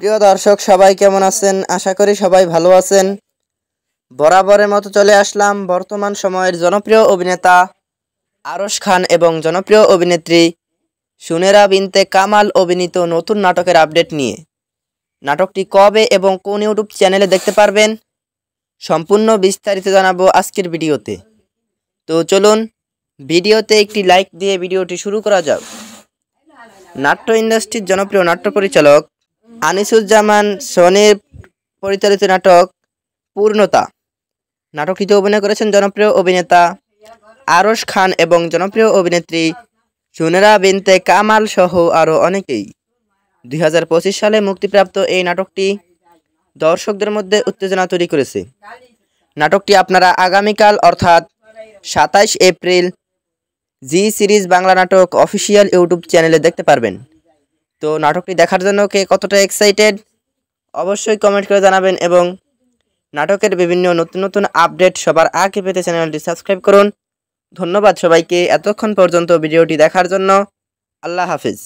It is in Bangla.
প্রিয় দর্শক সবাই কেমন আছেন? আশা করি সবাই ভালো আছেন। বরাবরের মতো চলে আসলাম বর্তমান সময়ের জনপ্রিয় অভিনেতা আরশ খান এবং জনপ্রিয় অভিনেত্রী সুনেরা বিনতে কামাল অভিনীত নতুন নাটকের আপডেট নিয়ে। নাটকটি কবে এবং কোন ইউটিউব চ্যানেলে দেখতে পারবেন সম্পূর্ণ বিস্তারিত জানাবো আজকের ভিডিওতে। তো চলুন ভিডিওতে একটি লাইক দিয়ে ভিডিওটি শুরু করা যাক। নাট্য ইন্ডাস্ট্রির জনপ্রিয় নাট্য পরিচালক আনিসুজ্জামান সনির পরিচালিত নাটক পূর্ণতা। নাটকটিতে অভিনয় করেছেন জনপ্রিয় অভিনেতা আরশ খান এবং জনপ্রিয় অভিনেত্রী সুনেরা বিনতে কামাল সহ আরও অনেকেই। 2025 সালে মুক্তিপ্রাপ্ত এই নাটকটি দর্শকদের মধ্যে উত্তেজনা তৈরি করেছে। নাটকটি আপনারা আগামীকাল অর্থাৎ 27 এপ্রিল জি সিরিজ বাংলা নাটক অফিসিয়াল ইউটিউব চ্যানেলে দেখতে পারবেন। তো নাটকটি দেখার জন্য কে কতটা এক্সাইটেড অবশ্যই কমেন্ট করে জানাবেন এবং নাটকের বিভিন্ন নতুন নতুন আপডেট সবার আগে পেতে চ্যানেলটি সাবস্ক্রাইব করুন। ধন্যবাদ সবাইকে এতক্ষণ পর্যন্ত ভিডিওটি দেখার জন্য। আল্লাহ হাফিজ।